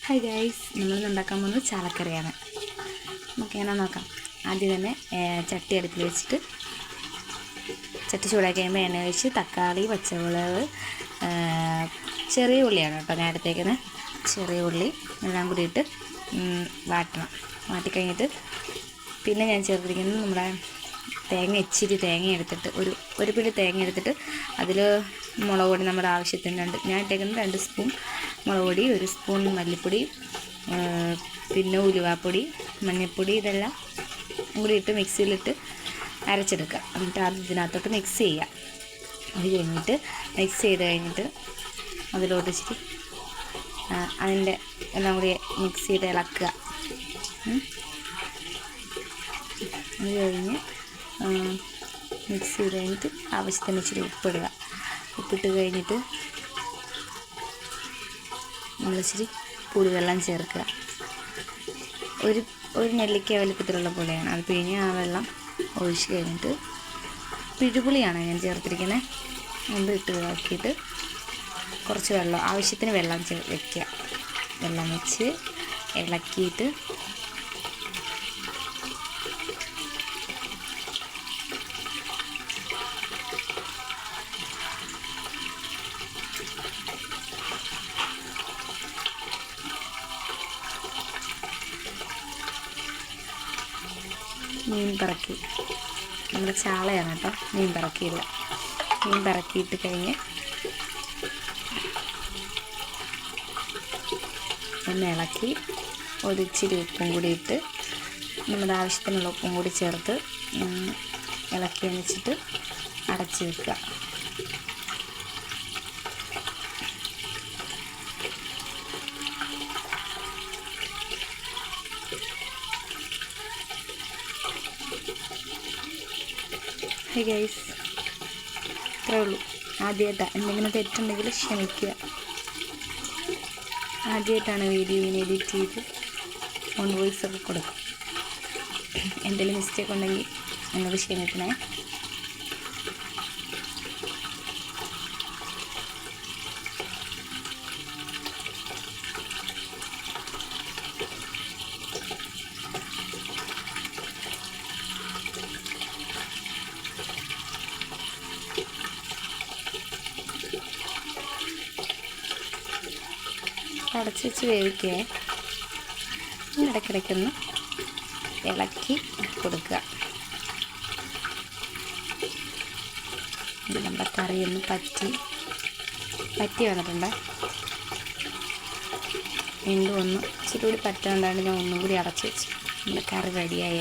Hi guys, നമ്മളിന്ന് ഉണ്ടാക്കാൻ പോകുന്നത് ചാലക്കറിയാണ്. നമുക്ക് എങ്ങനെ നോക്കാം. ആദ്യം തന്നെ ചട്ടി അടുപ്പിൽ വെച്ചിട്ട് ചട്ടി ചൂടാക്കി കഴിയുമ്പോൾ എണ്ണ ഒഴിച്ച് തക്കാളി, പച്ചമുളക്, ചെറിയ ഉള്ളിയാണ് കേട്ടോ ഞാൻ എടുത്തേക്കുന്നത്. ചെറിയ ഉള്ളി എല്ലാം കൂടി ഇട്ട് വാട്ടണം. വാട്ടിക്കഴിഞ്ഞിട്ട് പിന്നെ ഞാൻ ചേർത്തിരിക്കുന്നത് നമ്മുടെ ഇച്ചിരി തേങ്ങ എടുത്തിട്ട് ഒരു പിടി തേങ്ങ എടുത്തിട്ട് അതിൽ മുളക് പൊടി നമ്മുടെ ആവശ്യത്തിന് ഞാൻ ഇട്ടേക്കുന്നത് 2 സ്പൂൺ മുളക് പൊടി, 1 സ്പൂൺ മല്ലിപ്പൊടി, പിന്നെ ഉലുവാപ്പൊടി, മഞ്ഞൾപ്പൊടി, ഇതെല്ലാം കൂടി ഇട്ട് മിക്സിയിലിട്ട് അരച്ചെടുക്കുക. എന്നിട്ട് അത് ഇതിനകത്തോട്ട് മിക്സ് ചെയ്യുക. അത് കഴിഞ്ഞിട്ട് മിക്സ് ചെയ്ത് കഴിഞ്ഞിട്ട് അതിലോട്ട് ഇച്ചിരി അതിൻ്റെ എല്ലാം കൂടി മിക്സ് ചെയ്ത് ഇളക്കുക. അത് കഴിഞ്ഞ് മിക്സ് ചെയ്ത് കഴിഞ്ഞിട്ട് ആവശ്യത്തിന് ഇച്ചിരി ഉപ്പിടുക. ഉപ്പിട്ട് കഴിഞ്ഞിട്ട് നമ്മളിച്ചിരി പുളിവെള്ളം ചേർക്കുക. ഒരു നെല്ലിക്ക വലിപ്പത്തിലുള്ള പുളിയാണ്. അത് പിഴിഞ്ഞ് ആ വെള്ളം ഒഴിച്ച് കഴിഞ്ഞിട്ട് പിഴുപുളിയാണ് ഞാൻ ചേർത്തിരിക്കുന്നത്. അത് ഇട്ട് ഇളക്കിയിട്ട് കുറച്ച് വെള്ളം ആവശ്യത്തിന് വെള്ളം വയ്ക്കുക. വെള്ളം വെച്ച് ഇളക്കിയിട്ട് മീൻ പറക്കി, നമ്മുടെ ചാളയാണ് കേട്ടോ, മീൻ പറക്കിയില്ല. മീൻ പറക്കിയിട്ട് കഴിഞ്ഞ് ഒന്ന് ഇളക്കി ഒരിച്ചിരി ഉപ്പും കൂടി ഇട്ട് നമ്മുടെ ആവശ്യത്തിനുള്ള ഉപ്പും കൂടി ചേർത്ത് ഇളക്കി വെച്ചിട്ട് അടച്ച് വെക്കുക. ഹൈ ഗൈസ്, ഇത്രേ ഉള്ളൂ. ആദ്യമായിട്ടാണ് എന്തെങ്കിലും തെറ്റുണ്ടെങ്കിൽ ക്ഷമിക്കുക. ആദ്യമായിട്ടാണ് വീഡിയോ ഇങ്ങനെ എഡിറ്റ് ചെയ്ത് ഫോൺ വോയിസൊക്കെ കൊടുക്കും. എന്തെങ്കിലും മിസ്റ്റേക്ക് ഉണ്ടെങ്കിൽ എന്നോട് ക്ഷമിക്കണേ. അടച്ച് വെച്ച് വേവിക്കുക. ഇടയ്ക്കിടയ്ക്കൊന്ന് ഇളക്കി കൊടുക്കുക. നമ്മുടെ കറിയൊന്ന് പറ്റി വന്നിട്ടുണ്ട്. വീണ്ടും ഇച്ചിരി കൂടി പറ്റാണ്ടാണ് ഞാൻ ഒന്നും കൂടി അടച്ച് വെച്ചു. നമ്മുടെ കറി റെഡിയായി.